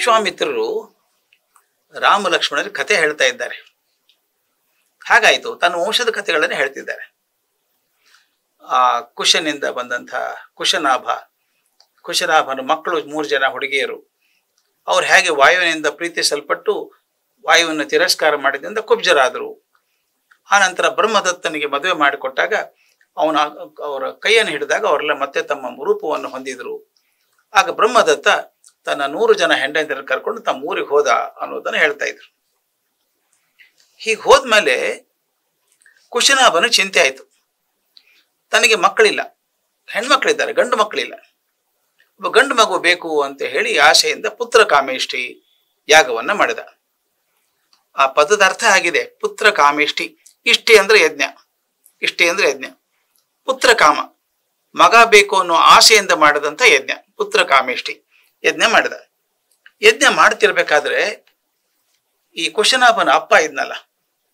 ವಿಶ್ವಾಮಿತ್ರರು ರಾಮ ಲಕ್ಷ್ಮಣರಿಗೆ ಕಥೆ ಹೇಳ್ತಾ ಇದ್ದಾರೆ. ಹಾಗಾಯಿತು, ತನ್ನ ವಂಶದ ಕಥೆಗಳನ್ನೇ ಹೇಳ್ತಿದ್ದಾರೆ. ಆ ಕುಶನಿಂದ ಬಂದಂಥ ಕುಶನಾಭನ ಮಕ್ಕಳು 3 ಜನ ಹುಡುಗಿಯರು, ಅವ್ರು ಹೇಗೆ ವಾಯುವಿನಿಂದ ಪ್ರೀತಿಸಲ್ಪಟ್ಟು ವಾಯುವನ್ನು ತಿರಸ್ಕಾರ ಮಾಡಿದ್ರಿಂದ ಕುಬ್ಜರಾದರು. ಆನಂತರ ಬ್ರಹ್ಮದತ್ತನಿಗೆ ಮದುವೆ ಮಾಡಿಕೊಟ್ಟಾಗ ಅವರ ಕೈಯನ್ನು ಹಿಡಿದಾಗ ಅವರೆಲ್ಲ ಮತ್ತೆ ತಮ್ಮ ರೂಪವನ್ನು ಹೊಂದಿದ್ರು. ಆಗ ಬ್ರಹ್ಮದತ್ತ ತನ್ನ 100 ಜನ ಹೆಂಡತಿಯರನ್ನು ಕರ್ಕೊಂಡು ತಮ್ಮ ಊರಿಗೆ ಹೋದ ಅನ್ನೋದನ್ನು ಹೇಳ್ತಾ ಇದ್ರು. ಹೀಗೆ ಹೋದ್ಮೇಲೆ ಕುಶನಾಭನು ಚಿಂತೆ ಆಯಿತು. ತನಗೆ ಮಕ್ಕಳಿಲ್ಲ, ಹೆಣ್ಮಕ್ಳಿದ್ದಾರೆ, ಗಂಡು ಮಕ್ಕಳಿಲ್ಲ. ಒಬ್ಬ ಗಂಡು ಮಗು ಬೇಕು ಅಂತ ಹೇಳಿ ಆಶೆಯಿಂದ ಪುತ್ರ ಕಾಮೇಷ್ಟಿ ಯಾಗವನ್ನ ಮಾಡಿದ. ಆ ಪದದ ಅರ್ಥ ಆಗಿದೆ, ಪುತ್ರ ಕಾಮೇಷ್ಟಿ. ಇಷ್ಟಿ ಅಂದ್ರೆ ಯಜ್ಞ, ಇಷ್ಟಿ ಅಂದ್ರೆ ಯಜ್ಞ. ಪುತ್ರ ಕಾಮ, ಮಗ ಬೇಕು ಅನ್ನೋ ಆಸೆಯಿಂದ ಮಾಡಿದಂಥ ಯಜ್ಞ, ಪುತ್ರ ಕಾಮೇಷ್ಟಿ ಯಜ್ಞ ಮಾಡಿದ. ಯಜ್ಞ ಮಾಡ್ತಿರ್ಬೇಕಾದ್ರೆ ಈ ಕುಶನಾಭನ ಅಪ್ಪ ಇದ್ನಲ್ಲ,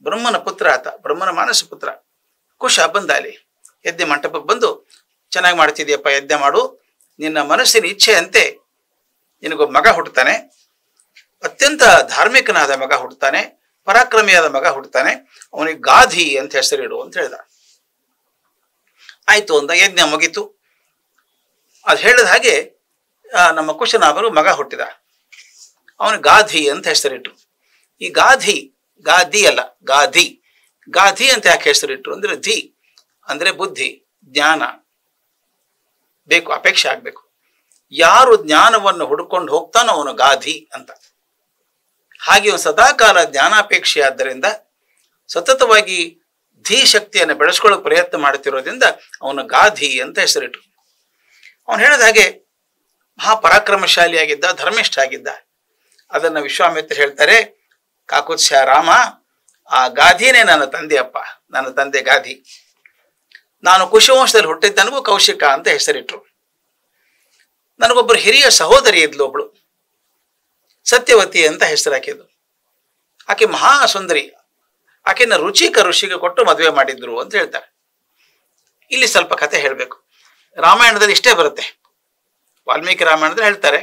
ಬ್ರಹ್ಮನ ಪುತ್ರ ಆತ, ಬ್ರಹ್ಮನ ಮಾನಸ ಪುತ್ರ ಕುಶ ಬಂದ. ಅಲ್ಲಿ ಯಜ್ಞ ಮಂಟಪಕ್ಕೆ ಬಂದು, ಚೆನ್ನಾಗಿ ಮಾಡ್ತಿದ್ಯಪ್ಪ, ಯಜ್ಞ ಮಾಡು, ನಿನ್ನ ಮನಸ್ಸಿನ ಇಚ್ಛೆಯಂತೆ ನಿನಗೊಬ್ಬ ಮಗ ಹುಟ್ಟುತ್ತಾನೆ, ಅತ್ಯಂತ ಧಾರ್ಮಿಕನಾದ ಮಗ ಹುಟ್ಟುತ್ತಾನೆ, ಪರಾಕ್ರಮಿಯಾದ ಮಗ ಹುಟ್ಟುತ್ತಾನೆ, ಅವನಿಗೆ ಗಾಧಿ ಅಂತ ಹೆಸರಿಡು ಅಂತ ಹೇಳ್ದ. ಆಯ್ತು ಅಂದ, ಯಜ್ಞ ಮುಗೀತು. ಅದು ಹೇಳಿದ ಹಾಗೆ ನಮ್ಮ ಕುಶನಾಭರು ಮಗ ಹುಟ್ಟಿದ, ಅವನಿಗೆ ಗಾಧಿ ಅಂತ ಹೆಸರಿಟ್ರು. ಈ ಗಾಧಿ ಅಲ್ಲ, ಗಾಧಿ ಅಂತ ಯಾಕೆ ಹೆಸರಿಟ್ರು ಅಂದ್ರೆ ಧಿ ಅಂದ್ರೆ ಬುದ್ಧಿ, ಜ್ಞಾನ ಬೇಕು, ಅಪೇಕ್ಷೆ ಆಗ್ಬೇಕು. ಯಾರು ಜ್ಞಾನವನ್ನು ಹುಡುಕೊಂಡು ಹೋಗ್ತಾನೋ ಅವನು ಗಾಧಿ ಅಂತ. ಹಾಗೆ ಅವನು ಸದಾಕಾಲ ಜ್ಞಾನಾಪೇಕ್ಷೆ ಆದ್ದರಿಂದ ಸತತವಾಗಿ ಧೀ ಶಕ್ತಿಯನ್ನು ಬೆಳೆಸ್ಕೊಳ್ಳೋಕೆ ಪ್ರಯತ್ನ ಮಾಡುತ್ತಿರೋದ್ರಿಂದ ಅವನು ಗಾಧಿ ಅಂತ ಹೆಸರಿಟ್ರು. ಅವನು ಹೇಳಿದ ಹಾಗೆ ಮಹಾಪರಾಕ್ರಮಶಾಲಿಯಾಗಿದ್ದ, ಧರ್ಮಿಷ್ಠ ಆಗಿದ್ದ. ಅದನ್ನ ವಿಶ್ವಾಮಿತ್ರ ಹೇಳ್ತಾರೆ, ಕಾಕುತ್ಸ್ಯ ರಾಮ, ಆ ಗಾಧಿನೇ ನನ್ನ ತಂದೆಯಪ್ಪ, ನನ್ನ ತಂದೆ ಗಾಧಿ. ನಾನು ಕುಶವಂಶದಲ್ಲಿ ಹುಟ್ಟಿದ್ದ, ನನಗೂ ಕೌಶಿಕ ಅಂತ ಹೆಸರಿಟ್ರು. ನನಗೊಬ್ಬರು ಹಿರಿಯ ಸಹೋದರಿ ಇದ್ಲು, ಒಬ್ಳು ಸತ್ಯವತಿ ಅಂತ ಹೆಸರು ಹಾಕಿದ್ದು. ಆಕೆ ಮಹಾ ಸುಂದರಿ, ಆಕೆನ ಋಷಿಗೆ ಕೊಟ್ಟು ಮದುವೆ ಮಾಡಿದ್ರು ಅಂತ ಹೇಳ್ತಾರೆ. ಇಲ್ಲಿ ಸ್ವಲ್ಪ ಕಥೆ ಹೇಳಬೇಕು. ರಾಮಾಯಣದಲ್ಲಿ ಇಷ್ಟೇ ಬರುತ್ತೆ. ವಾಲ್ಮೀಕಿ ರಾಮಾಯಣದಲ್ಲಿ ಹೇಳ್ತಾರೆ,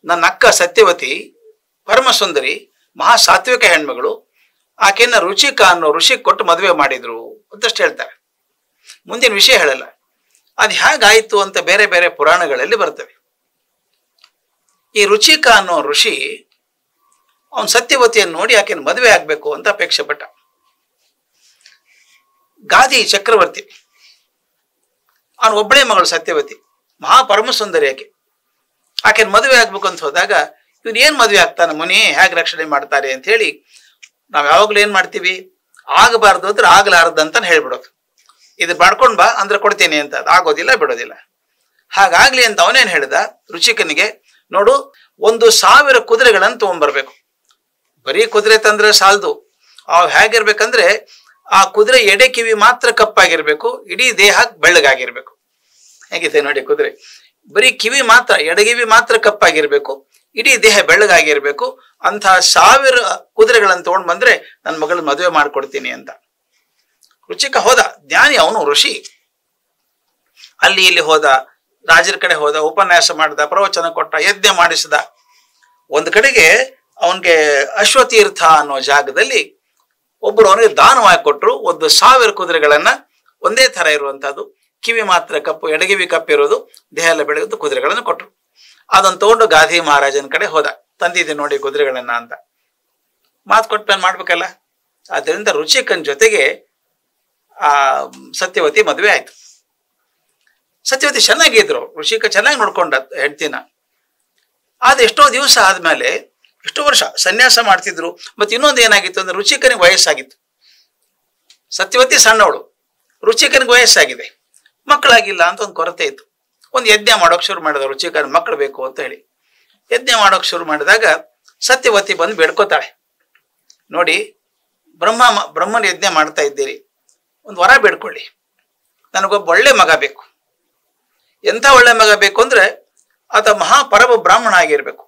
ನನ್ನ ಅಕ್ಕ ಸತ್ಯವತಿ ಪರಮ ಸುಂದರಿ, ಮಹಾ ಸಾತ್ವಿಕ ಹೆಣ್ಮಗಳು, ಆಕೆನ ರುಚಿಕ ಅನ್ನೋ ಋಷಿಗೆ ಕೊಟ್ಟು ಮದುವೆ ಮಾಡಿದ್ರು ಅಂತಷ್ಟು ಹೇಳ್ತಾರೆ. ಮುಂದಿನ ವಿಷಯ ಹೇಳಲ್ಲ. ಅದು ಹೇಗಾಯ್ತು ಅಂತ ಬೇರೆ ಬೇರೆ ಪುರಾಣಗಳಲ್ಲಿ ಬರ್ತವೆ. ಈ ರುಚಿಕ ಅನ್ನೋ ಋಷಿ ಅವನ್ ಸತ್ಯವತಿಯನ್ನು ನೋಡಿ ಆಕೆನ ಮದುವೆ ಆಗ್ಬೇಕು ಅಂತ ಅಪೇಕ್ಷೆ ಪಟ್ಟ. ಗಾದಿ ಚಕ್ರವರ್ತಿ, ಅವನು ಒಬ್ಬಳೇ ಮಗಳು ಸತ್ಯವತಿ, ಮಹಾಪರಮ ಸುಂದರಿ ಆಕೆನ ಮದುವೆ ಆಗ್ಬೇಕು ಅಂತ ಹೋದಾಗ, ಇವನ್ ಏನ್ ಮದುವೆ ಆಗ್ತಾನೆ, ಮುನಿ ಹೇಗೆ ರಕ್ಷಣೆ ಮಾಡ್ತಾರೆ ಅಂತ ಹೇಳಿ ನಾವ್ ಯಾವಾಗ್ಲೂ ಏನ್ ಮಾಡ್ತೀವಿ, ಆಗಬಾರ್ದು ಅಂದ್ರೆ ಆಗ್ಲಾರ್ದಂತ ಹೇಳ್ಬಿಡೋದು. ಇದು ಮಾಡ್ಕೊಂಡ್ ಬಾ ಅಂದ್ರೆ ಕೊಡ್ತೀನಿ ಅಂತ. ಅದು ಆಗೋದಿಲ್ಲ, ಬಿಡೋದಿಲ್ಲ. ಹಾಗಾಗ್ಲಿ ಅಂತ ಅವನೇನ್ ಹೇಳ್ದ ರುಚಿಕನಿಗೆ, ನೋಡು, 1,000 ಕುದುರೆಗಳನ್ನು ತಗೊಂಡ್ಬರ್ಬೇಕು. ಬರೀ ಕುದುರೆ ತಂದ್ರೆ ಸಾಲದು. ಅವು ಹೇಗಿರ್ಬೇಕಂದ್ರೆ ಆ ಕುದುರೆ ಎಡೆ ಕಿವಿ ಮಾತ್ರ ಕಪ್ಪಾಗಿರ್ಬೇಕು, ಇಡೀ ದೇಹ ಬೆಳ್ಳಗಾಗಿರ್ಬೇಕು. ಹೇಗಿದೆ ನೋಡಿ ಕುದುರೆ, ಬರೀ ಕಿವಿ ಮಾತ್ರ, ಎಡಗಿವಿ ಮಾತ್ರ ಕಪ್ಪಾಗಿರ್ಬೇಕು, ಇಡೀ ದೇಹ ಬೆಳ್ಳಗಾಗಿರ್ಬೇಕು. ಅಂತ 1000 ಕುದುರೆಗಳನ್ನು ತಗೊಂಡ್ ಬಂದ್ರೆ ನನ್ನ ಮಗಳ ಮದುವೆ ಮಾಡ್ಕೊಡ್ತೀನಿ ಅಂತ. ರುಚಿಕ ಹೋದ, ಜ್ಞಾನಿ ಅವನು, ಋಷಿ. ಅಲ್ಲಿ ಇಲ್ಲಿ ಹೋದ, ರಾಜರ ಕಡೆ ಹೋದ, ಉಪನ್ಯಾಸ ಮಾಡಿದ, ಪ್ರವಚನ ಕೊಟ್ಟ, ಯಜ್ಞ ಮಾಡಿಸಿದ. ಒಂದು ಕಡೆಗೆ ಅವನ್ಗೆ ಅಶ್ವತೀರ್ಥ ಅನ್ನೋ ಜಾಗದಲ್ಲಿ ಒಬ್ಬರು ಅವನಿಗೆ ದಾನವಾಗಿ ಕೊಟ್ಟರು 1,000 ಕುದುರೆಗಳನ್ನ, ಒಂದೇ ತರ ಇರುವಂತಹದ್ದು, ಕಿವಿ ಮಾತ್ರ ಕಪ್ಪು, ಎಡಗಿವಿ ಕಪ್ಪಿರೋದು, ದೇಹ ಎಲ್ಲ ಬೆಳಗದ್ದು ಕುದುರೆಗಳನ್ನು ಕೊಟ್ಟರು. ಅದನ್ನು ತಗೊಂಡು ಗಾಧಿ ಮಹಾರಾಜನ ಕಡೆ ಹೋದ, ತಂದಿದ್ದೆ ನೋಡಿ ಕುದುರೆಗಳನ್ನ ಅಂತ. ಮಾತು ಕೊಟ್ಟ ಮಾಡ್ಬೇಕಲ್ಲ. ಆದ್ದರಿಂದ ರುಚಿಕನ್ ಜೊತೆಗೆ ಆ ಸತ್ಯವತಿ ಮದುವೆ ಆಯ್ತು. ಸತ್ಯವತಿ ಚೆನ್ನಾಗಿದ್ರು, ಋಷಿಕ ಚೆನ್ನಾಗಿ ನೋಡ್ಕೊಂಡ ಹೆಂಡ್ತಿನ. ಆದ್ರೆ ಎಷ್ಟೋ ದಿವಸ ಆದ್ಮೇಲೆ, ಎಷ್ಟೋ ವರ್ಷ ಸನ್ಯಾಸ ಮಾಡ್ತಿದ್ರು. ಮತ್ತೆ ಇನ್ನೊಂದು ಏನಾಗಿತ್ತು ಅಂದ್ರೆ, ರುಚಿಕನಿಗೆ ವಯಸ್ಸಾಗಿತ್ತು. ಸತ್ಯವತಿ ಸಣ್ಣವಳು, ರುಚಿಕನಿಗೆ ವಯಸ್ಸಾಗಿದೆ, ಮಕ್ಕಳಾಗಿಲ್ಲ ಅಂತ ಒಂದು ಕೊರತೆ ಇತ್ತು. ಒಂದು ಯಜ್ಞ ಮಾಡೋಕೆ ಶುರು ಮಾಡಿದ, ರುಚಿಕನ ಮಕ್ಕಳು ಬೇಕು ಅಂತ ಹೇಳಿ. ಯಜ್ಞ ಮಾಡೋಕೆ ಶುರು ಮಾಡಿದಾಗ ಸತ್ಯವತಿ ಬಂದು ಬೇಡ್ಕೋತಾಳೆ, ನೋಡಿ ಬ್ರಹ್ಮನ ಯಜ್ಞ ಮಾಡ್ತಾ ಇದ್ದೀರಿ, ಒಂದು ವರ ಬೇಡ್ಕೊಳ್ಳಿ, ನನಗೊಬ್ಬ ಒಳ್ಳೆ ಮಗ ಬೇಕು. ಎಂಥ ಒಳ್ಳೆ ಮಗ ಬೇಕು ಅಂದ್ರೆ, ಆತ ಮಹಾಪರಮ ಬ್ರಾಹ್ಮಣ ಆಗಿರ್ಬೇಕು,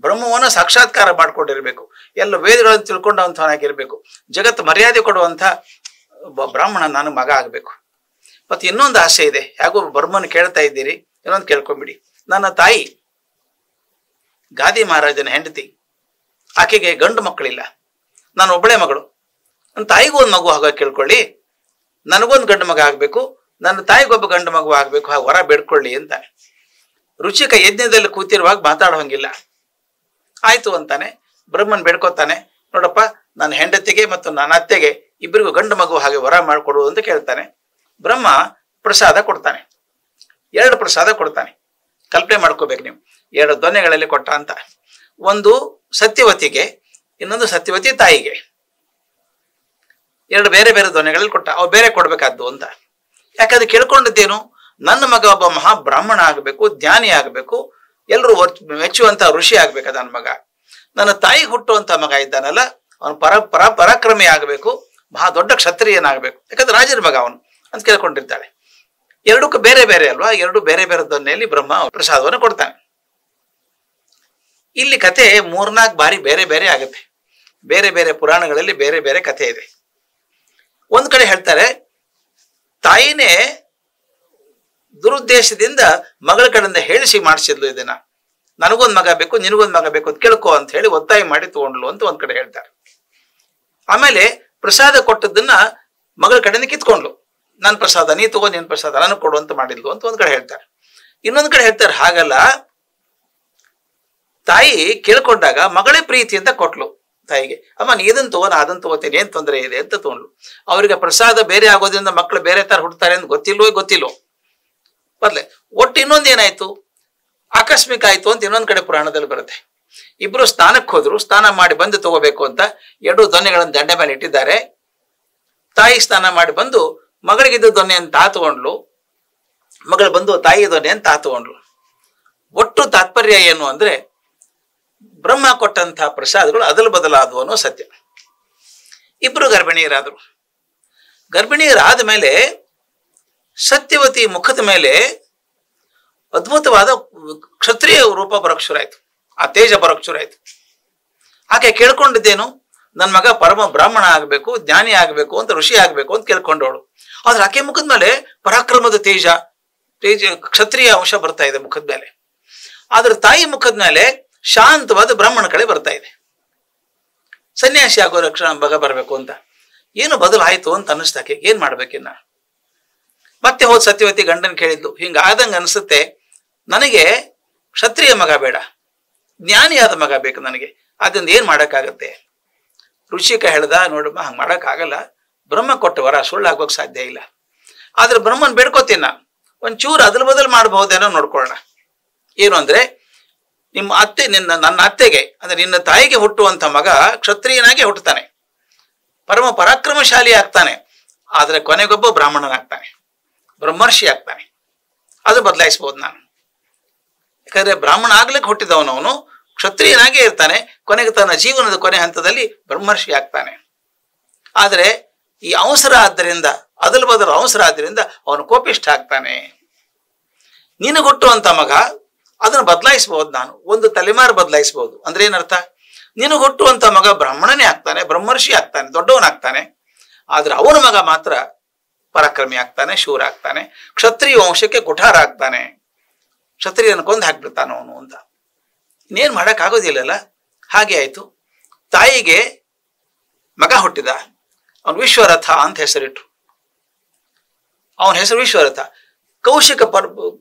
ಬ್ರಹ್ಮವನ್ನ ಸಾಕ್ಷಾತ್ಕಾರ ಮಾಡ್ಕೊಂಡಿರ್ಬೇಕು, ಎಲ್ಲ ವೇದಗಳನ್ನು ತಿಳ್ಕೊಂಡವಂಥವನಾಗಿರ್ಬೇಕು, ಜಗತ್ತು ಮರ್ಯಾದೆ ಕೊಡುವಂಥ ಬ್ರಾಹ್ಮಣ ನಾನು ಮಗ ಆಗ್ಬೇಕು. ಮತ್ತೆ ಇನ್ನೊಂದು ಆಸೆ ಇದೆ, ಯಾಕೋ ಬ್ರಹ್ಮನ ಕೇಳ್ತಾ ಇದ್ದೀರಿ, ಇನ್ನೊಂದು ಕೇಳ್ಕೊಂಬಿಡಿ. ನನ್ನ ತಾಯಿ ಗಾದಿ ಮಹಾರಾಜನ ಹೆಂಡತಿ. ಆಕೆಗೆ ಗಂಡು ಮಕ್ಕಳಿಲ್ಲ, ನಾನು ಒಬ್ಬಳೇ ಮಗಳು. ನನ್ನ ತಾಯಿಗೂ ಒಂದು ಮಗು ಆಗ ಕೇಳ್ಕೊಳ್ಳಿ, ನನಗೊಂದು ಗಂಡು ಮಗ ಆಗಬೇಕು, ನನ್ನ ತಾಯಿಗೊಬ್ಬ ಗಂಡು ಮಗು ಆಗಬೇಕು, ಹಾಗೆ ವರ ಬೇಡ್ಕೊಳ್ಳಿ ಅಂತಾನೆ. ರುಚಿಕ ಯಜ್ಞದಲ್ಲಿ ಕೂತಿರುವಾಗ ಮಾತಾಡೋ ಹಂಗಿಲ್ಲ. ಆಯ್ತು ಅಂತಾನೆ. ಬ್ರಹ್ಮನ್ ಬೇಡ್ಕೋತಾನೆ, ನೋಡಪ್ಪ ನನ್ನ ಹೆಂಡತಿಗೆ ಮತ್ತು ನನ್ನ ಅತ್ತೆಗೆ ಇಬ್ಬರಿಗೂ ಗಂಡು ಮಗು ಹಾಗೆ ವರ ಮಾಡಿಕೊಡು ಅಂತ ಕೇಳ್ತಾನೆ. ಬ್ರಹ್ಮ ಪ್ರಸಾದ ಕೊಡ್ತಾನೆ, 2 ಪ್ರಸಾದ ಕೊಡ್ತಾನೆ. ಕಲ್ಪನೆ ಮಾಡ್ಕೋಬೇಕು ನೀವು, 2 ದೊನ್ನೆಗಳಲ್ಲಿ ಕೊಟ್ಟ ಅಂತ. ಒಂದು ಸತ್ಯವತಿಗೆ, ಇನ್ನೊಂದು ಸತ್ಯವತಿ ತಾಯಿಗೆ. 2 ಬೇರೆ ಬೇರೆ ದೊನ್ನೆಗಳಲ್ಲಿ ಕೊಟ್ಟ. ಅವು ಬೇರೆ ಕೊಡ್ಬೇಕಾದ್ದು ಅಂತ. ಯಾಕಂದ್ರೆ ಕೇಳ್ಕೊಂಡಿದ್ದೇನು, ನನ್ನ ಮಗ ಒಬ್ಬ ಮಹಾಬ್ರಾಹ್ಮಣ ಆಗಬೇಕು, ಜ್ಞಾನಿ ಆಗಬೇಕು, ಎಲ್ಲರೂ ಮೆಚ್ಚುವಂತ ಋಷಿ ಆಗ್ಬೇಕು ನನ್ನ ಮಗ. ನನ್ನ ತಾಯಿಗೆ ಹುಟ್ಟುವಂತ ಮಗ ಇದ್ದಾನಲ್ಲ, ಅವನು ಪರಾಕ್ರಮಿ ಆಗಬೇಕು, ಮಹಾ ದೊಡ್ಡ ಕ್ಷತ್ರಿಯನಾಗಬೇಕು, ಯಾಕಂದ್ರೆ ರಾಜರ ಮಗ ಅವನು ಅಂತ ಕೇಳ್ಕೊಂಡಿರ್ತಾಳೆ. 2ಕ್ಕೂ ಬೇರೆ ಬೇರೆ ಅಲ್ವಾ, 2 ಬೇರೆ ಬೇರೆ ದೊನ್ನೆಯಲ್ಲಿ ಬ್ರಹ್ಮ ಪ್ರಸಾದವನ್ನು ಕೊಡ್ತಾನೆ. ಇಲ್ಲಿ ಕತೆ 3-4 ಬಾರಿ ಬೇರೆ ಬೇರೆ ಆಗುತ್ತೆ. ಬೇರೆ ಬೇರೆ ಪುರಾಣಗಳಲ್ಲಿ ಬೇರೆ ಬೇರೆ ಕಥೆ ಇದೆ. ಒಂದ್ ಕಡೆ ಹೇಳ್ತಾರೆ, ತಾಯಿನೇ ದುರುದ್ದೇಶದಿಂದ ಮಗಳ ಕಡೆಯಿಂದ ಹೇಳಿಸಿ ಮಾಡಿಸಿದ್ಲು ಇದನ್ನ, ನನಗೊಂದು ಮಗ ಬೇಕು, ನಿನಗೊಂದು ಮಗ ಬೇಕು ಅಂತ ಕೇಳ್ಕೊ ಅಂತ ಹೇಳಿ ಒತ್ತಾಯ ಮಾಡಿ ತಗೊಂಡ್ಲು ಅಂತ ಒಂದ್ ಕಡೆ ಹೇಳ್ತಾರೆ. ಆಮೇಲೆ ಪ್ರಸಾದ ಕೊಟ್ಟದನ್ನ ಮಗಳ ಕಡೆಯಿಂದ ಕಿತ್ಕೊಂಡ್ಲು, ನನ್ನ ಪ್ರಸಾದ ನೀ ತಗೋ, ನಿನ್ ಪ್ರಸಾದ ನನಗೆ ಕೊಡು ಅಂತ ಮಾಡಿದ್ಲು ಅಂತ ಒಂದ್ ಕಡೆ ಹೇಳ್ತಾರೆ. ಇನ್ನೊಂದ್ ಕಡೆ ಹೇಳ್ತಾರೆ, ಹಾಗಲ್ಲ, ತಾಯಿ ಕೇಳ್ಕೊಂಡಾಗ ಮಗಳೇ ಪ್ರೀತಿಯಿಂದ ಕೊಟ್ಲು ತಾಯಿಗೆ. ಅಮ್ಮ ನೀ ಇದನ್ನು ತಗೋ, ನಾ ಅದನ್ನು ತಗೋತೀನಿ, ಏನ್ ತೊಂದರೆ ಇದೆ ಅಂತ ತಗೊಂಡ್ಲು. ಅವ್ರಿಗೆ ಪ್ರಸಾದ ಬೇರೆ ಆಗೋದ್ರಿಂದ ಮಕ್ಕಳು ಬೇರೆ ತರ ಹುಡ್ತಾರೆ ಅಂತ ಗೊತ್ತಿಲ್ವೋ ಬರ್ಲೆ. ಒಟ್ಟು ಇನ್ನೊಂದು ಏನಾಯ್ತು, ಆಕಸ್ಮಿಕ ಆಯ್ತು ಅಂತ ಇನ್ನೊಂದ್ ಕಡೆ ಪುರಾಣದಲ್ಲಿ ಬರುತ್ತೆ. ಇಬ್ರು ಸ್ನಾನಕ್ಕೆ ಹೋದ್ರು, ಸ್ನಾನ ಮಾಡಿ ಬಂದು ತಗೋಬೇಕು ಅಂತ 2 ದೊನ್ನೆಗಳನ್ನು ದಂಡೆ ಮೇಲೆ ಇಟ್ಟಿದ್ದಾರೆ. ತಾಯಿ ಸ್ನಾನ ಮಾಡಿ ಬಂದು ಮಗಳಿಗಿದ್ದ ದೊನ್ನೆಯನ್ನು ತಗೊಂಡ್ಲು, ಮಗಳು ಬಂದು ತಾಯಿ ದೊನ್ನೆಯನ್ನು ತಗೊಂಡ್ಲು. ಒಟ್ಟು ತಾತ್ಪರ್ಯ ಏನು ಅಂದ್ರೆ, ಬ್ರಹ್ಮ ಕೊಟ್ಟಂತಹ ಪ್ರಸಾದಗಳು ಅದಲು ಬದಲಾದವು ಅನ್ನೋ ಸತ್ಯ. ಇಬ್ರು ಗರ್ಭಿಣಿಯರಾದ್ರು. ಗರ್ಭಿಣಿಯರಾದ ಮೇಲೆ ಸತ್ಯವತಿ ಮುಖದ ಮೇಲೆ ಅದ್ಭುತವಾದ ಕ್ಷತ್ರಿಯ ರೂಪ ಬರೋಕ್ ಶುರುವಾಯ್ತು, ಆ ತೇಜ ಬರೋಕ್ ಶುರುವಾಯ್ತು. ಆಕೆ ಕೇಳ್ಕೊಂಡಿದ್ದೇನು, ನನ್ನ ಮಗ ಪರಮ ಬ್ರಾಹ್ಮಣ ಆಗಬೇಕು, ಜ್ಞಾನಿ ಆಗಬೇಕು ಅಂತ, ಋಷಿ ಆಗಬೇಕು ಅಂತ ಕೇಳ್ಕೊಂಡವಳು. ಆದ್ರೆ ಆಕೆ ಮುಖದ ಮೇಲೆ ಪರಾಕ್ರಮದ ತೇಜ ಕ್ಷತ್ರಿಯ ಅಂಶ ಬರ್ತಾ ಇದೆ ಮುಖದ ಮೇಲೆ. ಆದ್ರೆ ತಾಯಿ ಮುಖದ ಮೇಲೆ ಶಾಂತವಾದ ಬ್ರಾಹ್ಮಣ ಕಡೆ ಬರ್ತಾ ಇದೆ. ಸನ್ಯಾಸಿ ಆಗೋ ರಕ್ಷಣ ಮಗ ಬರಬೇಕು ಅಂತ. ಏನು ಬದಲಾಯ್ತು ಅಂತ ಅನ್ನಿಸ್ತಾಕೆ, ಏನ್ ಮಾಡ್ಬೇಕಿನ್ನ. ಮತ್ತೆ ಹೋದ್ ಸತ್ಯವತಿ ಗಂಡನ್ ಕೇಳಿದ್ಲು, ಹಿಂಗ ಆದಂಗ ಅನ್ಸುತ್ತೆ, ನನಗೆ ಕ್ಷತ್ರಿಯ ಮಗ ಬೇಡ, ಜ್ಞಾನಿಯಾದ ಮಗ ಬೇಕು ನನಗೆ, ಅದರಿಂದ ಏನ್ ಮಾಡಕ್ಕಾಗತ್ತೆ. ಋಷಿಕ ಹೇಳ್ದ, ನೋಡಮ್ಮ ಹಂಗ ಮಾಡಕ್ಕಾಗಲ್ಲ, ಬ್ರಹ್ಮ ಕೊಟ್ಟ ವರ ಸುಳ್ಳಾಗೋಕ್ ಸಾಧ್ಯ ಇಲ್ಲ. ಆದ್ರೆ ಬ್ರಹ್ಮನ್ ಬೇಡ್ಕೋತೀನಿ ನಾನು, ಒಂಚೂರು ಅದಲ್ ಬದಲ್ ಮಾಡಬಹುದೇನೋ ನೋಡ್ಕೊಳ್ಳೋಣ. ಏನು ಅಂದ್ರೆ, ನಿಮ್ಮ ಅತ್ತೆ ನನ್ನ ಅತ್ತೆಗೆ ಅಂದ್ರೆ ನಿನ್ನ ತಾಯಿಗೆ ಹುಟ್ಟುವಂತ ಮಗ ಕ್ಷತ್ರಿಯನಾಗಿ ಹುಟ್ಟುತ್ತಾನೆ, ಪರಮ ಪರಾಕ್ರಮಶಾಲಿ ಆಗ್ತಾನೆ, ಆದ್ರೆ ಕೊನೆಗೊಬ್ಬ ಬ್ರಾಹ್ಮಣನಾಗ್ತಾನೆ, ಬ್ರಹ್ಮರ್ಷಿ ಆಗ್ತಾನೆ. ಅದು ಬದಲಾಯಿಸಬಹುದು ನಾನು. ಯಾಕಂದ್ರೆ ಬ್ರಾಹ್ಮಣ ಆಗ್ಲಿಕ್ಕೆ ಹುಟ್ಟಿದವನವನು ಕ್ಷತ್ರಿಯನಾಗೇ ಇರ್ತಾನೆ, ಕೊನೆಗೆ ತನ್ನ ಜೀವನದ ಕೊನೆ ಹಂತದಲ್ಲಿ ಬ್ರಹ್ಮರ್ಷಿ ಆಗ್ತಾನೆ. ಆದರೆ ಈ ಅವಸರ ಆದ್ದರಿಂದ, ಅದಲು ಬದಲು ಅವಸರ ಆದ್ದರಿಂದ ಅವನು ಕೋಪಿಷ್ಠ ಆಗ್ತಾನೆ. ನಿನಗೆ ಹುಟ್ಟುವಂತ ಮಗ ಅದನ್ನು ಬದಲಾಯಿಸಬಹುದು ನಾನು, ಒಂದು ತಲೆಮಾರು ಬದಲಾಯಿಸಬಹುದು. ಅಂದ್ರೆ ಏನರ್ಥ, ನಿನಗೆ ಹುಟ್ಟುವಂತ ಮಗ ಬ್ರಾಹ್ಮಣನೇ ಆಗ್ತಾನೆ, ಬ್ರಹ್ಮರ್ಷಿ ಆಗ್ತಾನೆ, ದೊಡ್ಡವನಾಗ್ತಾನೆ. ಆದ್ರೆ ಅವನ ಮಗ ಮಾತ್ರ ಪರಾಕ್ರಮಿ ಆಗ್ತಾನೆ, ಶೂರ ಆಗ್ತಾನೆ, ಕ್ಷತ್ರಿಯ ವಂಶಕ್ಕೆ ಕುಠಾರ ಆಗ್ತಾನೆ, ಕ್ಷತ್ರಿಯನ ಕೊಂದು ಹಾಕ್ಬಿಡ್ತಾನ ಅವನು ಅಂತ. ಇನ್ನೇನ್ ಮಾಡಕ್ ಆಗೋದಿಲ್ಲಲ್ಲ. ಹಾಗೆ ಆಯ್ತು. ತಾಯಿಗೆ ಮಗ ಹುಟ್ಟಿದ, ಅವನು ವಿಶ್ವರಥ ಅಂತ ಹೆಸರಿಟ್ರು. ಅವನ ಹೆಸರು ವಿಶ್ವರಥ. ಕೌಶಿಕ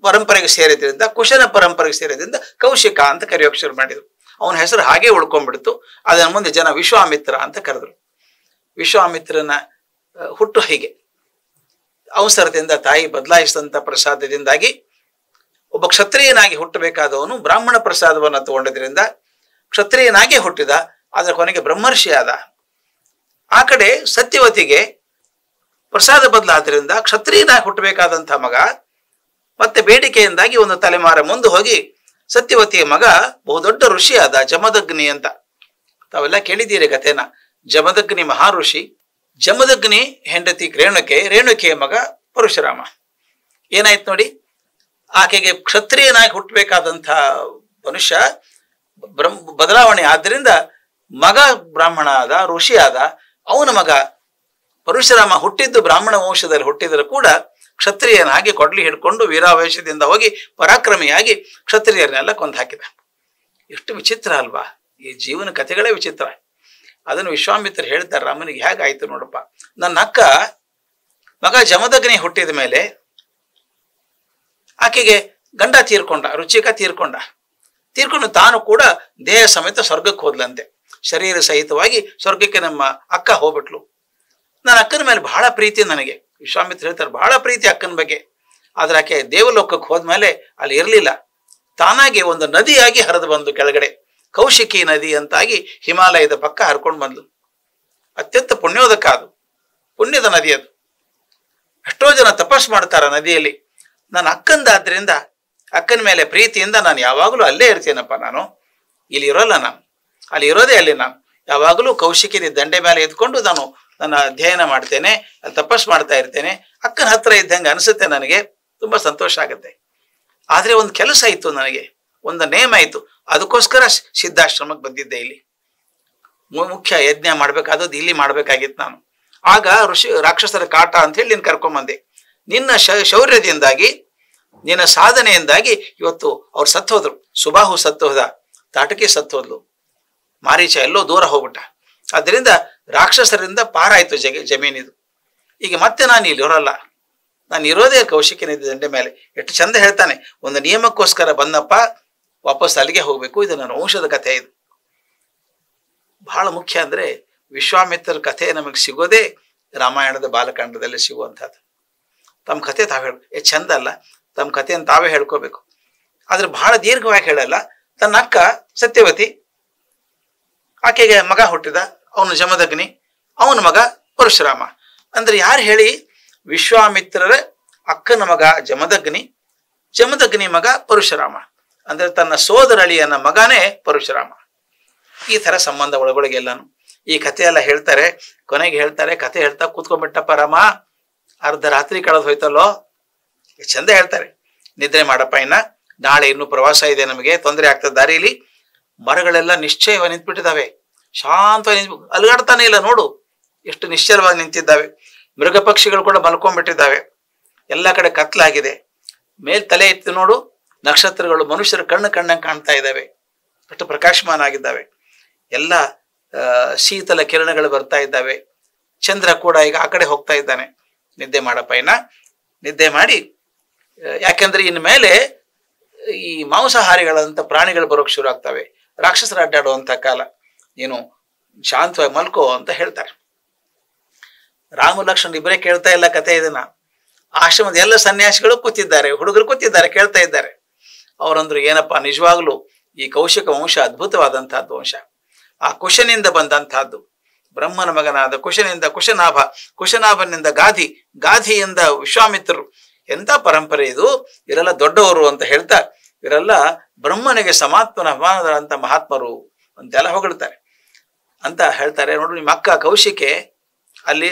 ಪರಂಪರೆಗೆ ಸೇರಿದ್ರಿಂದ, ಕುಶನ ಪರಂಪರೆಗೆ ಸೇರಿದ್ರಿಂದ ಕೌಶಿಕ ಅಂತ ಕರೆಯೋಕೆ ಶುರು ಮಾಡಿದ್ರು. ಅವನ ಹೆಸರು ಹಾಗೆ ಉಳ್ಕೊಂಡ್ಬಿಡ್ತು. ಅದನ್ನ ಮುಂದೆ ಜನ ವಿಶ್ವಾಮಿತ್ರ ಅಂತ ಕರೆದ್ರು. ವಿಶ್ವಾಮಿತ್ರನ ಹುಟ್ಟು ಹೀಗೆ ಅವಸರದಿಂದ ತಾಯಿ ಬದಲಾಯಿಸಿದಂಥ ಪ್ರಸಾದದಿಂದಾಗಿ ಒಬ್ಬ ಕ್ಷತ್ರಿಯನಾಗಿ ಹುಟ್ಟಬೇಕಾದವನು ಬ್ರಾಹ್ಮಣ ಪ್ರಸಾದವನ್ನು ತಗೊಂಡಿದ್ರಿಂದ ಕ್ಷತ್ರಿಯನಾಗಿ ಹುಟ್ಟಿದ, ಆದ್ರೆ ಕೊನೆಗೆ ಬ್ರಹ್ಮರ್ಷಿ ಆದ. ಆ ಕಡೆ ಸತ್ಯವತಿಗೆ ಪ್ರಸಾದ ಬದಲಾದ್ರಿಂದ ಕ್ಷತ್ರಿಯನಾಗಿ ಹುಟ್ಟಬೇಕಾದಂಥ ಮಗ ಮತ್ತೆ ಬೇಡಿಕೆಯಿಂದಾಗಿ ಒಂದು ತಲೆಮಾರ ಮುಂದೆ ಹೋಗಿ ಸತ್ಯವತಿಯ ಮಗ ಬಹುದೊಡ್ಡ ಋಷಿ ಆದ, ಜಮದಗ್ನಿ ಅಂತ. ತಾವೆಲ್ಲ ಕೇಳಿದ್ದೀರಿ ಕಥೆನ. ಜಮದಗ್ನಿ ಮಹಾಋಷಿ. ಜಮದಗ್ನಿ ಹೆಂಡತಿ ರೇಣುಕೆ, ರೇಣುಕೆಯ ಮಗ ಪರಶುರಾಮ. ಏನಾಯ್ತು ನೋಡಿ, ಆಕೆಗೆ ಕ್ಷತ್ರಿಯನಾಗಿ ಹುಟ್ಟಬೇಕಾದಂಥ ಮನುಷ್ಯ ಬದಲಾವಣೆ ಆದ್ದರಿಂದ ಮಗ ಬ್ರಾಹ್ಮಣ ಆದ, ಋಷಿ ಆದ. ಅವನ ಮಗ ಪರಶುರಾಮ ಹುಟ್ಟಿದ್ದು ಬ್ರಾಹ್ಮಣ ವಂಶದಲ್ಲಿ ಹುಟ್ಟಿದರೂ ಕೂಡ ಕ್ಷತ್ರಿಯನಾಗಿ ಕೊಡ್ಲಿ ಹಿಡ್ಕೊಂಡು ವೀರಾವೇಶದಿಂದ ಹೋಗಿ ಪರಾಕ್ರಮಿಯಾಗಿ ಕ್ಷತ್ರಿಯರನ್ನೆಲ್ಲ ಕೊಂದು ಹಾಕಿದ. ಎಷ್ಟು ವಿಚಿತ್ರ ಅಲ್ವಾ, ಈ ಜೀವನ ಕಥೆಗಳೇ ವಿಚಿತ್ರ. ಅದನ್ನು ವಿಶ್ವಾಮಿತ್ರ ಹೇಳ್ತಾರೆ ರಾಮನಿಗೆ, ಹೇಗಾಯ್ತು ನೋಡಪ್ಪ, ನನ್ನ ಅಕ್ಕ ಮಗ ಜಮದಗ್ನಿ ಹುಟ್ಟಿದ ಮೇಲೆ ಆಕೆಗೆ ಗಂಡ ತೀರ್ಕೊಂಡ, ರುಚಿಕ ತೀರ್ಕೊಂಡು ತಾನು ಕೂಡ ದೇಹ ಸಮೇತ ಸ್ವರ್ಗಕ್ಕೆ ಹೋದ್ಲಂತೆ. ಶರೀರ ಸಹಿತವಾಗಿ ಸ್ವರ್ಗಕ್ಕೆ ನಮ್ಮ ಅಕ್ಕ ಹೋಗ್ಬಿಟ್ಲು. ನನ್ನ ಅಕ್ಕನ ಮೇಲೆ ಬಹಳ ಪ್ರೀತಿ ನನಗೆ. ವಿಶ್ವಾಮಿತ್ರ ಹೇಳ್ತಾರೆ, ಬಹಳ ಪ್ರೀತಿ ಅಕ್ಕನ ಬಗ್ಗೆ. ಆದ್ರೆ ಆಕೆ ದೇವಲೋಕಕ್ಕೆ ಹೋದ್ಮೇಲೆ ಅಲ್ಲಿ ಇರಲಿಲ್ಲ. ತಾನಾಗಿ ಒಂದು ನದಿಯಾಗಿ ಹರಿದು ಬಂದು ಕೆಳಗಡೆ, ಕೌಶಿಕಿ ನದಿ ಅಂತಾಗಿ ಹಿಮಾಲಯದ ಪಕ್ಕ ಹರ್ಕೊಂಡು ಬಂದ್ಲು. ಅತ್ಯಂತ ಪುಣ್ಯೋದಕ, ಅದು ಪುಣ್ಯದ ನದಿ. ಅದು ಎಷ್ಟೋ ಜನ ತಪಸ್ ಮಾಡ್ತಾರ ನದಿಯಲ್ಲಿ. ನನ್ನ ಅಕ್ಕಂದಾದ್ರಿಂದ ಅಕ್ಕನ ಮೇಲೆ ಪ್ರೀತಿಯಿಂದ ನಾನು ಯಾವಾಗಲೂ ಅಲ್ಲೇ ಇರ್ತೀನಪ್ಪ. ನಾನು ಇಲ್ಲಿ ಇರೋಲ್ಲ, ನಾನು ಅಲ್ಲಿ ಇರೋದೇ ಅಲ್ಲಿ. ನಾನು ಯಾವಾಗಲೂ ಕೌಶಿಕಿ ದಂಡೆ ಮೇಲೆ ಎದ್ಕೊಂಡು ನಾನು ನನ್ನ ಅಧ್ಯಯನ ಮಾಡ್ತೇನೆ, ಅಲ್ಲಿ ತಪಸ್ ಮಾಡ್ತಾ ಇರ್ತೇನೆ. ಅಕ್ಕನ ಹತ್ರ ಇದ್ದಂಗೆ ಅನಿಸುತ್ತೆ ನನಗೆ, ತುಂಬಾ ಸಂತೋಷ ಆಗುತ್ತೆ. ಆದ್ರೆ ಒಂದು ಕೆಲಸ ಇತ್ತು ನನಗೆ, ಒಂದು ನೇಮ ಇತ್ತು. ಅದಕ್ಕೋಸ್ಕರ ಸಿದ್ಧಾಶ್ರಮಕ್ಕೆ ಬಂದಿದ್ದೆ. ಇಲ್ಲಿ ಮುಖ್ಯ ಯಜ್ಞ ಮಾಡ್ಬೇಕಾದದ್ದು ಇಲ್ಲಿ ಮಾಡ್ಬೇಕಾಗಿತ್ತು ನಾನು. ಆಗ ರಾಕ್ಷಸರ ಕಾಟ ಅಂತ ಹೇಳಿ ನೀನು ಕರ್ಕೊಂಬಂದೆ. ನಿನ್ನ ಶೌರ್ಯದಿಂದಾಗಿ, ನಿನ್ನ ಸಾಧನೆಯಿಂದಾಗಿ ಇವತ್ತು ಅವ್ರು ಸತ್ತೋದ್ರು. ಸುಬಾಹು ಸತ್ತೋದ, ತಾಟಕಿ ಸತ್ತೋದ್ಲು, ಮಾರೀಚ ಎಲ್ಲೋ ದೂರ ಹೋಗ್ಬಿಟ್ಟ. ಅದರಿಂದ ರಾಕ್ಷಸರಿಂದ ಪಾರಾಯ್ತು ಜಮೀನಿದು. ಈಗ ಮತ್ತೆ ನಾನು ಇಲ್ಲಿ ಇರೋಲ್ಲ, ನಾನು ಇರೋದೇ ಕೌಶಿಕಿ ನದಿ ದಂಡೆ ಮೇಲೆ. ಎಷ್ಟು ಚಂದ ಹೇಳ್ತಾನೆ, ಒಂದು ನಿಯಮಕ್ಕೋಸ್ಕರ ಬಂದಪ್ಪ, ವಾಪಸ್ ಅಲ್ಲಿಗೆ ಹೋಗ್ಬೇಕು. ಇದು ನನ್ನ ವಂಶದ ಕಥೆ. ಇದು ಬಹಳ ಮುಖ್ಯ. ಅಂದ್ರೆ ವಿಶ್ವಾಮಿತ್ರರ ಕಥೆ ನಮಗೆ ಸಿಗೋದೇ ರಾಮಾಯಣದ ಬಾಲಕಾಂಡದಲ್ಲಿ ಸಿಗುವಂಥದ್ದು. ತಮ್ಮ ಕಥೆ ತಾವು ಚಂದ ಅಲ್ಲ, ತಮ್ಮ ಕಥೆಯನ್ನು ತಾವೇ ಹೇಳ್ಕೋಬೇಕು. ಆದ್ರೆ ಬಹಳ ದೀರ್ಘವಾಗಿ ಹೇಳಲ್ಲ. ತನ್ನ ಅಕ್ಕ ಸತ್ಯವತಿ, ಆಕೆಗೆ ಮಗ ಹುಟ್ಟಿದ, ಅವನು ಜಮದಗ್ನಿ, ಅವನ ಮಗ ಪರಶುರಾಮ. ಅಂದ್ರೆ ಯಾರು ಹೇಳಿ? ವಿಶ್ವಾಮಿತ್ರರ ಅಕ್ಕನ ಮಗ ಜಮದಗ್ನಿ ಮಗ ಪರಶುರಾಮ. ಅಂದ್ರೆ ತನ್ನ ಸೋದರಳಿಯನ ಮಗನೇ ಪರಶುರಾಮ. ಈ ತರ ಸಂಬಂಧ ಒಳಗೊಳಗೆಲ್ಲಾನು. ಈ ಕಥೆ ಎಲ್ಲ ಹೇಳ್ತಾರೆ. ಕೊನೆಗೆ ಹೇಳ್ತಾರೆ, ಕಥೆ ಹೇಳ್ತಾ ಕೂತ್ಕೊಂಡ್ಬಿಟ್ಟಪ್ಪ ರಾಮ, ಅರ್ಧ ರಾತ್ರಿ ಕಳೆದು ಹೋಯ್ತಲ್ಲೋ. ಚಂದ ಹೇಳ್ತಾರೆ, ನಿದ್ರೆ ಮಾಡಪ್ಪ, ಇನ್ನ ನಾಳೆ ಇನ್ನು ಪ್ರವಾಸ ಇದೆ, ನಮಗೆ ತೊಂದರೆ ಆಗ್ತದೆ ದಾರಿಲಿ. ಮರಗಳೆಲ್ಲ ನಿಶ್ಚಯವಾಗಿ ನಿಂತ್ಬಿಟ್ಟಿದ್ದಾವೆ, ಶಾಂತವಾಗಿ ಅಲ್ಗಾಡ್ತಾನೆ ಇಲ್ಲ. ನೋಡು ಎಷ್ಟು ನಿಶ್ಚಲವಾಗಿ ನಿಂತಿದ್ದಾವೆ. ಮೃಗ ಪಕ್ಷಿಗಳು ಕೂಡ ಮಲ್ಕೊಂಡ್ಬಿಟ್ಟಿದ್ದಾವೆ. ಎಲ್ಲ ಕಡೆ ಕತ್ಲಾಗಿದೆ. ಮೇಲ್ ತಲೆ ಎತ್ತಿ ನೋಡು, ನಕ್ಷತ್ರಗಳು ಮನುಷ್ಯರ ಕಣ್ಣಂಗೆ ಕಾಣ್ತಾ ಇದ್ದಾವೆ, ಅಷ್ಟು ಪ್ರಕಾಶಮಾನ ಆಗಿದ್ದಾವೆ. ಎಲ್ಲ ಶೀತಲ ಕಿರಣಗಳು ಬರ್ತಾ ಇದ್ದಾವೆ. ಚಂದ್ರ ಕೂಡ ಈಗ ಆ ಕಡೆ ಹೋಗ್ತಾ ಇದ್ದಾನೆ. ನಿದ್ದೆ ಮಾಡಪ್ಪ, ಇನ್ನ ನಿದ್ದೆ ಮಾಡಿ. ಯಾಕೆಂದ್ರೆ ಇನ್ನು ಮೇಲೆ ಈ ಮಾಂಸಾಹಾರಿಗಳಂತ ಪ್ರಾಣಿಗಳು ಬರೋಕ್ ಶುರು ಆಗ್ತವೆ, ರಾಕ್ಷಸರು ಅಡ್ಡಾಡುವಂತ ಕಾಲ. ನೀನು ಶಾಂತವಾಗಿ ಮಲ್ಕೋ ಅಂತ ಹೇಳ್ತಾರೆ. ರಾಮ ಲಕ್ಷ್ಮಣ ಇಬ್ಬರೇ ಕೇಳ್ತಾ ಇಲ್ಲ ಕಥೆ. ಇದನ್ನ ಆಶ್ರಮದ ಎಲ್ಲ ಸನ್ಯಾಸಿಗಳು ಕೂತಿದ್ದಾರೆ, ಹುಡುಗರು ಕೂತಿದ್ದಾರೆ, ಕೇಳ್ತಾ ಇದ್ದಾರೆ. ಅವರಂದ್ರು, ಏನಪ್ಪಾ, ನಿಜವಾಗ್ಲೂ ಈ ಕೌಶಿಕ ವಂಶ ಅದ್ಭುತವಾದಂತಹದ್ದು ವಂಶ. ಆ ಕುಶನಿಂದ ಬಂದಂತಹದ್ದು. ಬ್ರಹ್ಮನ ಮಗನಾದ ಕುಶನಿಂದ ಕುಶನಾಭನಿಂದ ಗಾಧಿಯಿಂದ ವಿಶ್ವಾಮಿತ್ರರು. ಎಂತ ಪರಂಪರೆ ಇದು! ಇವರೆಲ್ಲ ದೊಡ್ಡವರು ಅಂತ ಹೇಳ್ತಾ, ಇವರೆಲ್ಲ ಬ್ರಹ್ಮನಿಗೆ ಸಮಾತ್ಮನ ಅಭಿಮಾನದಂತ ಮಹಾತ್ಮರು ಅಂತೆಲ್ಲ ಹೊಗಳ್ತಾರೆ ಅಂತ ಹೇಳ್ತಾರೆ. ನೋಡು, ನಿಮ್ಮ ಅಕ್ಕ ಕೌಶಿಕೆ ಅಲ್ಲಿ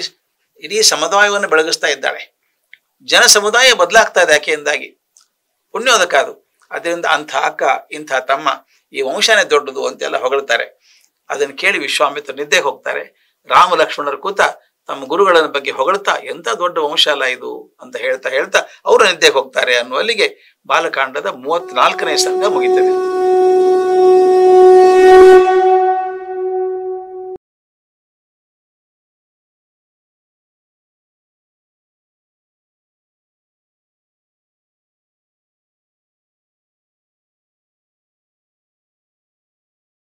ಇಡೀ ಸಮುದಾಯವನ್ನು ಬೆಳಗಿಸ್ತಾ ಇದ್ದಾಳೆ. ಜನ ಸಮುದಾಯ ಬದಲಾಗ್ತಾ ಇದೆ ಆಕೆಯಿಂದಾಗಿ. ಪುಣ್ಯೋದಕ ಅದು. ಅದರಿಂದ ಅಂಥ ಅಕ್ಕ, ಇಂಥ ತಮ್ಮ, ಈ ವಂಶನೇ ದೊಡ್ಡದು ಅಂತೆಲ್ಲ ಹೊಗಳ್ತಾರೆ. ಅದನ್ನು ಕೇಳಿ ವಿಶ್ವಾಮಿತ್ರ ನಿದ್ದೆಗೆ ಹೋಗ್ತಾರೆ. ರಾಮ ಲಕ್ಷ್ಮಣರು ಕೂತ ತಮ್ಮ ಗುರುಗಳ ಬಗ್ಗೆ ಹೊಗಳ್ತಾ, ಎಂತ ದೊಡ್ಡ ವಂಶ ಅಲ್ಲ ಇದು ಅಂತ ಹೇಳ್ತಾ ಅವರು ನಿದ್ದೆಗೆ ಹೋಗ್ತಾರೆ ಅನ್ನುವಲ್ಲಿಗೆ ಬಾಲಕಾಂಡದ 34ನೇ ಸರ್ಗ ಮುಗಿತದೆ.